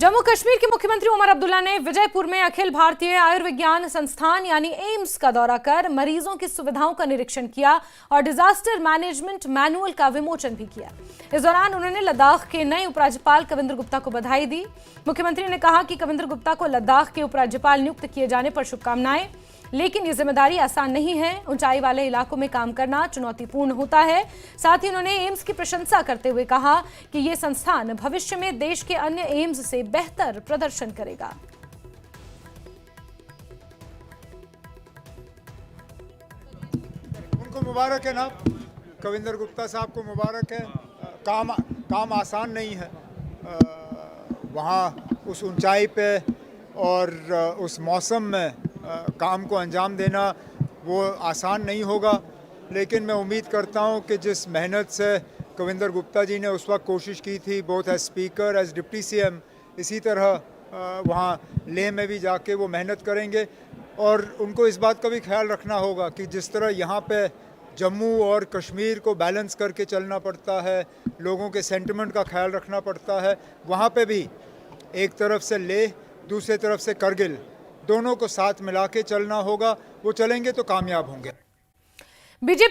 जम्मू कश्मीर के मुख्यमंत्री उमर अब्दुल्ला ने विजयपुर में अखिल भारतीय आयुर्विज्ञान संस्थान यानी एम्स का दौरा कर मरीजों की सुविधाओं का निरीक्षण किया और डिजास्टर मैनेजमेंट मैनुअल का विमोचन भी किया। इस दौरान उन्होंने लद्दाख के नए उपराज्यपाल कविंद्र गुप्ता को बधाई दी। मुख्यमंत्री ने कहा कि कविंद्र गुप्ता को लद्दाख के उपराज्यपाल नियुक्त किए जाने पर शुभकामनाएं, लेकिन ये जिम्मेदारी आसान नहीं है। ऊंचाई वाले इलाकों में काम करना चुनौतीपूर्ण होता है। साथ ही उन्होंने एम्स की प्रशंसा करते हुए कहा कि ये संस्थान भविष्य में देश के अन्य एम्स से बेहतर प्रदर्शन करेगा। उनको मुबारक है ना, कविंद्र गुप्ता साहब को मुबारक है। काम आसान नहीं है। वहाँ उस ऊंचाई पे और उस मौसम में काम को अंजाम देना वो आसान नहीं होगा, लेकिन मैं उम्मीद करता हूँ कि जिस मेहनत से कविंद्र गुप्ता जी ने उस वक्त कोशिश की थी, both as speaker as deputy CM, इसी तरह वहाँ लेह में भी जाके वो मेहनत करेंगे। और उनको इस बात का भी ख्याल रखना होगा कि जिस तरह यहाँ पे जम्मू और कश्मीर को बैलेंस करके चलना पड़ता है, लोगों के सेंटिमेंट का ख्याल रखना पड़ता है, वहाँ पे भी एक तरफ से लेह, दूसरी तरफ से करगिल, दोनों को साथ मिला के चलना होगा। वो चलेंगे तो कामयाब होंगे। बीजेपी